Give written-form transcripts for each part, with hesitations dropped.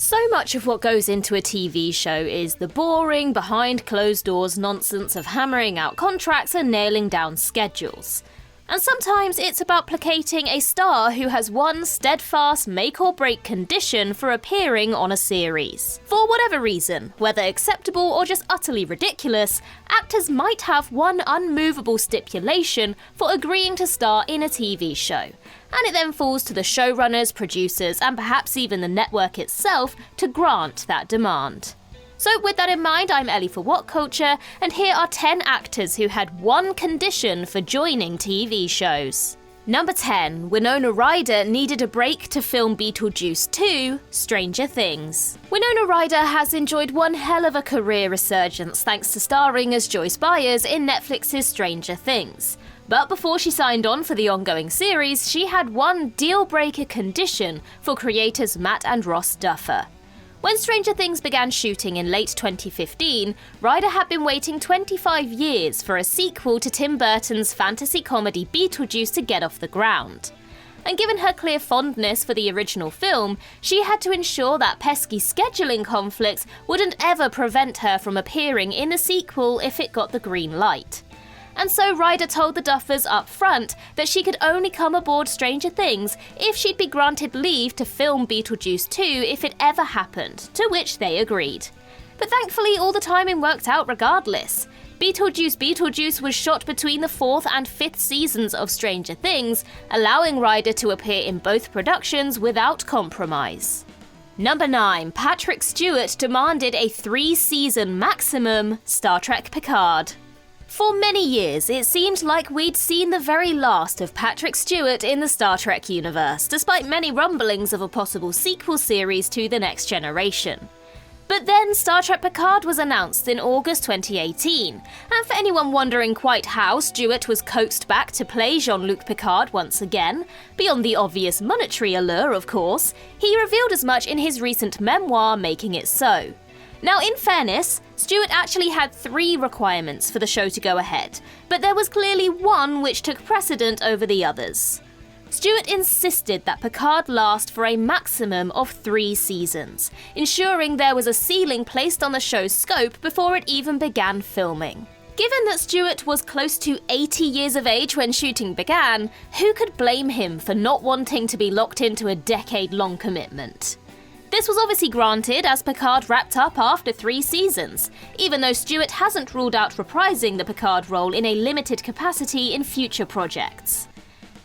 So much of what goes into a TV show is the boring, behind-closed-doors nonsense of hammering out contracts and nailing down schedules. And sometimes it's about placating a star who has one steadfast make-or-break condition for appearing on a series. For whatever reason, whether acceptable or just utterly ridiculous, actors might have one unmovable stipulation for agreeing to star in a TV show. And it then falls to the showrunners, producers, and perhaps even the network itself to grant that demand. So with that in mind, I'm Ellie for What Culture, and here are 10 actors who had one condition for joining TV shows. Number 10. Winona Ryder needed a break to film Beetlejuice 2, Stranger Things. Winona Ryder has enjoyed one hell of a career resurgence thanks to starring as Joyce Byers in Netflix's Stranger Things. But before she signed on for the ongoing series, she had one deal-breaker condition for creators Matt and Ross Duffer. When Stranger Things began shooting in late 2015, Ryder had been waiting 25 years for a sequel to Tim Burton's fantasy comedy Beetlejuice to get off the ground. And given her clear fondness for the original film, she had to ensure that pesky scheduling conflicts wouldn't ever prevent her from appearing in the sequel if it got the green light. And so Ryder told the Duffers up front that she could only come aboard Stranger Things if she'd be granted leave to film Beetlejuice 2 if it ever happened, to which they agreed. But thankfully all the timing worked out regardless. Beetlejuice was shot between the 4th and 5th seasons of Stranger Things, allowing Ryder to appear in both productions without compromise. Number 9. Patrick Stewart demanded a 3-season maximum Star Trek Picard. For many years, it seemed like we'd seen the very last of Patrick Stewart in the Star Trek universe, despite many rumblings of a possible sequel series to The Next Generation. But then Star Trek Picard was announced in August 2018, and for anyone wondering quite how Stewart was coaxed back to play Jean-Luc Picard once again, beyond the obvious monetary allure of course, he revealed as much in his recent memoir Making It So. Now, in fairness, Stewart actually had 3 requirements for the show to go ahead, but there was clearly one which took precedent over the others. Stewart insisted that Picard last for a maximum of 3 seasons, ensuring there was a ceiling placed on the show's scope before it even began filming. Given that Stewart was close to 80 years of age when shooting began, who could blame him for not wanting to be locked into a decade-long commitment? This was obviously granted as Picard wrapped up after 3 seasons, even though Stewart hasn't ruled out reprising the Picard role in a limited capacity in future projects.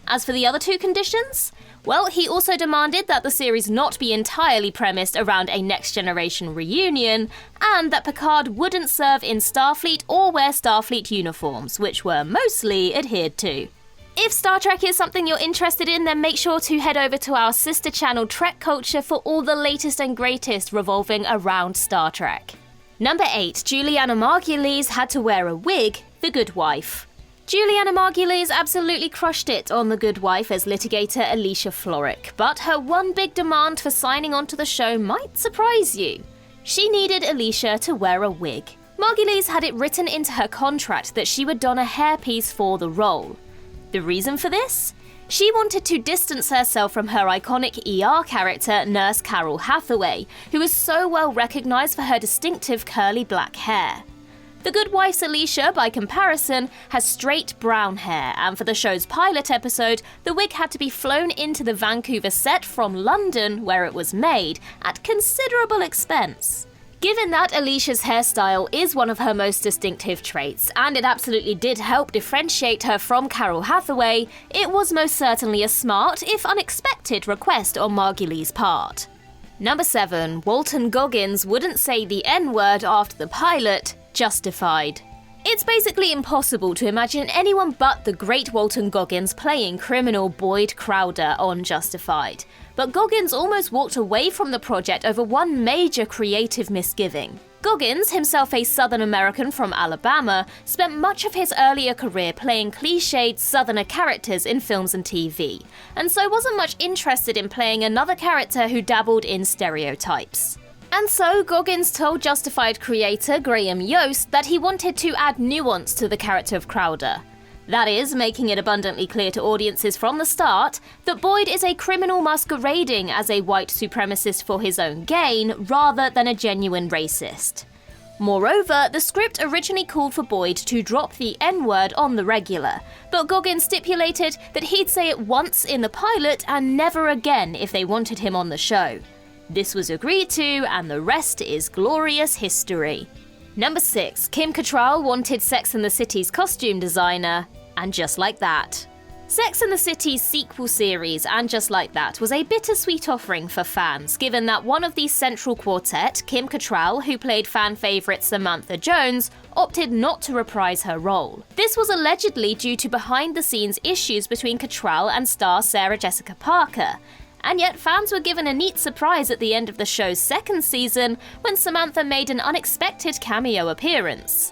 As for the other 2 conditions, well, he also demanded that the series not be entirely premised around a Next Generation reunion, and that Picard wouldn't serve in Starfleet or wear Starfleet uniforms, which were mostly adhered to. If Star Trek is something you're interested in, then make sure to head over to our sister channel Trek Culture for all the latest and greatest revolving around Star Trek. Number 8. Juliana Marquez had to wear a wig, The Good Wife. Juliana Marquez absolutely crushed it on The Good Wife as litigator Alicia Florrick, but her one big demand for signing onto the show might surprise you. She needed Alicia to wear a wig. Marquez had it written into her contract that she would don a hairpiece for the role. The reason for this? She wanted to distance herself from her iconic ER character, Nurse Carol Hathaway, who is so well recognised for her distinctive curly black hair. The Good Wife's Alicia, by comparison, has straight brown hair, and for the show's pilot episode, the wig had to be flown into the Vancouver set from London, where it was made, at considerable expense. Given that Alicia's hairstyle is one of her most distinctive traits, and it absolutely did help differentiate her from Carol Hathaway, it was most certainly a smart, if unexpected, request on Margulies' part. Number 7. Walton Goggins wouldn't say the N-word after the pilot, Justified. It's basically impossible to imagine anyone but the great Walton Goggins playing criminal Boyd Crowder on Justified. But Goggins almost walked away from the project over one major creative misgiving. Goggins, himself a Southern American from Alabama, spent much of his earlier career playing cliched Southerner characters in films and TV, and so wasn't much interested in playing another character who dabbled in stereotypes. And so Goggins told Justified creator Graham Yost that he wanted to add nuance to the character of Crowder. That is, making it abundantly clear to audiences from the start that Boyd is a criminal masquerading as a white supremacist for his own gain, rather than a genuine racist. Moreover, the script originally called for Boyd to drop the N-word on the regular, but Goggins stipulated that he'd say it once in the pilot and never again if they wanted him on the show. This was agreed to, and the rest is glorious history. Number 6. Kim Cattrall wanted Sex and the City's costume designer, and just like that. Sex and the City's sequel series, and just like that, was a bittersweet offering for fans, given that one of the central quartet, Kim Cattrall, who played fan favourite Samantha Jones, opted not to reprise her role. This was allegedly due to behind-the-scenes issues between Cattrall and star Sarah Jessica Parker. And yet fans were given a neat surprise at the end of the show's second season when Samantha made an unexpected cameo appearance.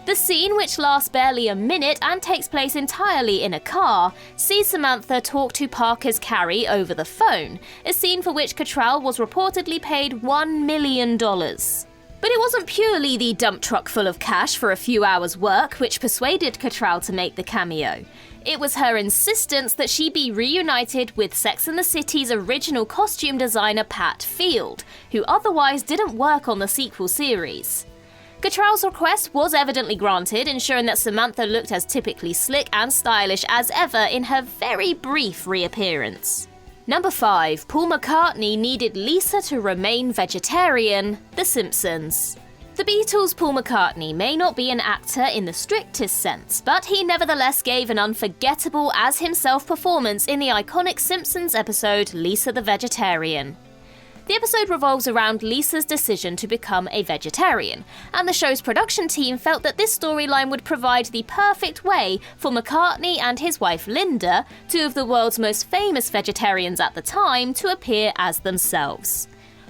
The scene, which lasts barely a minute and takes place entirely in a car, sees Samantha talk to Parker's Carrie over the phone, a scene for which Cattrall was reportedly paid $1 million. But it wasn't purely the dump truck full of cash for a few hours' work which persuaded Cattrall to make the cameo. It was her insistence that she be reunited with Sex and the City's original costume designer Pat Field, who otherwise didn't work on the sequel series. Cattrall's request was evidently granted, ensuring that Samantha looked as typically slick and stylish as ever in her very brief reappearance. Number 5. Paul McCartney needed Lisa to remain vegetarian. The Simpsons. The Beatles' Paul McCartney may not be an actor in the strictest sense, but he nevertheless gave an unforgettable as-himself performance in the iconic Simpsons episode Lisa the Vegetarian. The episode revolves around Lisa's decision to become a vegetarian, and the show's production team felt that this storyline would provide the perfect way for McCartney and his wife Linda, two of the world's most famous vegetarians at the time, to appear as themselves.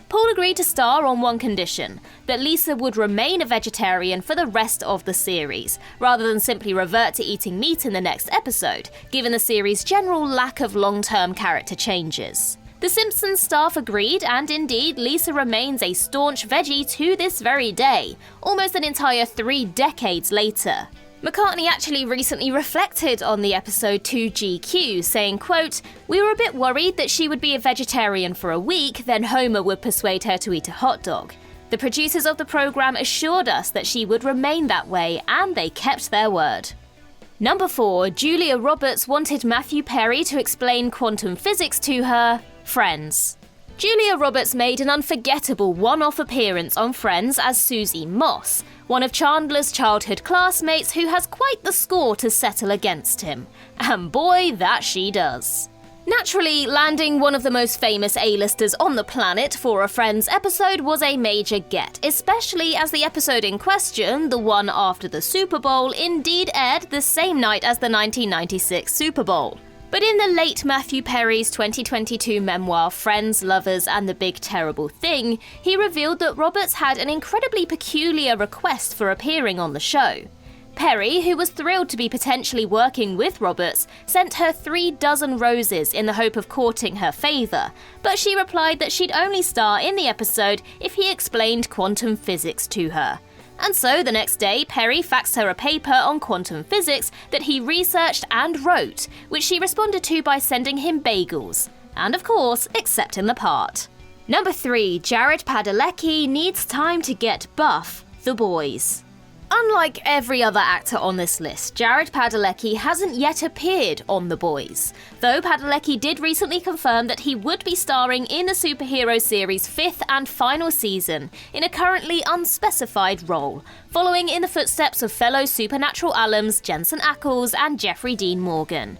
Paul agreed to star on one condition, that Lisa would remain a vegetarian for the rest of the series, rather than simply revert to eating meat in the next episode, given the series' general lack of long-term character changes. The Simpsons staff agreed, and indeed, Lisa remains a staunch veggie to this very day, almost an entire 3 decades later. McCartney actually recently reflected on the episode to GQ, saying, quote, "We were a bit worried that she would be a vegetarian for a week, then Homer would persuade her to eat a hot dog. The producers of the program assured us that she would remain that way, and they kept their word." Number 4. Julia Roberts wanted Matthew Perry to explain quantum physics to her. Friends. Julia Roberts made an unforgettable one-off appearance on Friends as Susie Moss, one of Chandler's childhood classmates who has quite the score to settle against him. And boy, that she does. Naturally, landing one of the most famous A-listers on the planet for a Friends episode was a major get, especially as the episode in question, the one after the Super Bowl, indeed aired the same night as the 1996 Super Bowl. But in the late Matthew Perry's 2022 memoir, Friends, Lovers, and the Big Terrible Thing, he revealed that Roberts had an incredibly peculiar request for appearing on the show. Perry, who was thrilled to be potentially working with Roberts, sent her 36 roses in the hope of courting her favour, but she replied that she'd only star in the episode if he explained quantum physics to her. And so the next day, Perry faxed her a paper on quantum physics that he researched and wrote, which she responded to by sending him bagels. And of course, accepting the part. Number 3. Jared Padalecki needs time to get buff. The Boys. Unlike every other actor on this list, Jared Padalecki hasn't yet appeared on The Boys, though Padalecki did recently confirm that he would be starring in the superhero series' 5th and final season in a currently unspecified role, following in the footsteps of fellow Supernatural alums Jensen Ackles and Jeffrey Dean Morgan.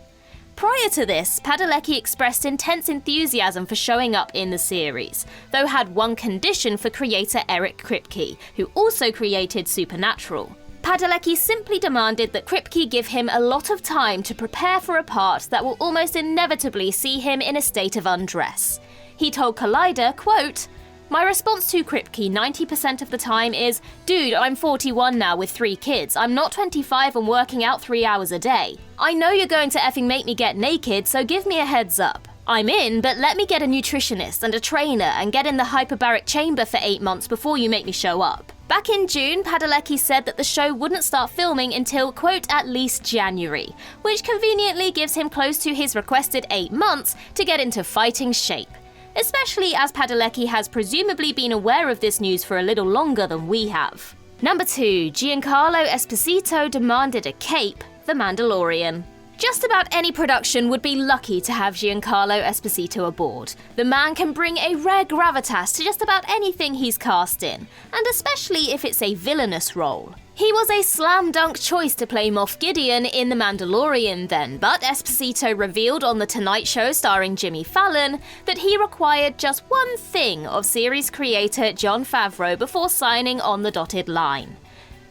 Prior to this, Padalecki expressed intense enthusiasm for showing up in the series, though had one condition for creator Eric Kripke, who also created Supernatural. Padalecki simply demanded that Kripke give him a lot of time to prepare for a part that will almost inevitably see him in a state of undress. He told Collider, quote, "My response to Kripke 90% of the time is, dude, I'm 41 now with 3 kids. I'm not 25 and working out 3 hours a day. I know you're going to effing make me get naked, so give me a heads up. I'm in, but let me get a nutritionist and a trainer and get in the hyperbaric chamber for 8 months before you make me show up." Back in June, Padalecki said that the show wouldn't start filming until, quote, at least January, which conveniently gives him close to his requested 8 months to get into fighting shape. Especially as Padalecki has presumably been aware of this news for a little longer than we have. Number 2. Giancarlo Esposito demanded a cape, The Mandalorian. Just about any production would be lucky to have Giancarlo Esposito aboard. The man can bring a rare gravitas to just about anything he's cast in, and especially if it's a villainous role. He was a slam dunk choice to play Moff Gideon in The Mandalorian then, but Esposito revealed on The Tonight Show starring Jimmy Fallon that he required just one thing of series creator Jon Favreau before signing on the dotted line.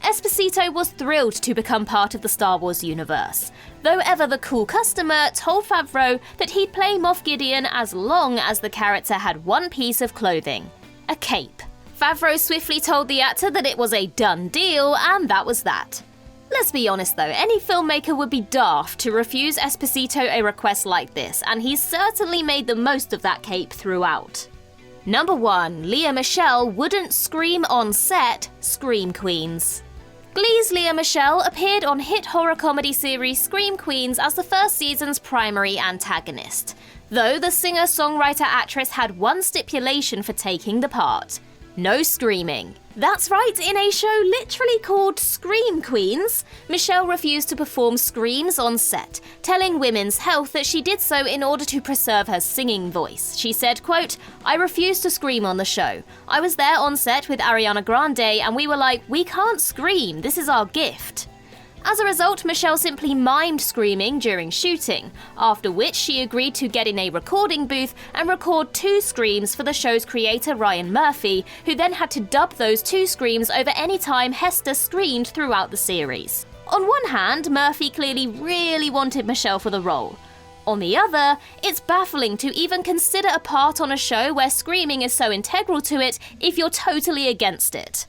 Esposito was thrilled to become part of the Star Wars universe, though ever the cool customer told Favreau that he'd play Moff Gideon as long as the character had one piece of clothing, a cape. Favreau swiftly told the actor that it was a done deal, and that was that. Let's be honest though, any filmmaker would be daft to refuse Esposito a request like this, and he certainly made the most of that cape throughout. Number 1. Lea Michele wouldn't scream on set, Scream Queens. Glee's Lea Michele appeared on hit horror comedy series Scream Queens as the first season's primary antagonist, though the singer-songwriter-actress had one stipulation for taking the part: no screaming. That's right, in a show literally called Scream Queens, Michelle refused to perform screams on set, telling Women's Health that she did so in order to preserve her singing voice. She said, quote, "I refuse to scream on the show. I was there on set with Ariana Grande and we were like, we can't scream, this is our gift." As a result, Michelle simply mimed screaming during shooting, after which she agreed to get in a recording booth and record 2 screams for the show's creator Ryan Murphy, who then had to dub those 2 screams over any time Hester screamed throughout the series. On one hand, Murphy clearly really wanted Michelle for the role. On the other, it's baffling to even consider a part on a show where screaming is so integral to it if you're totally against it.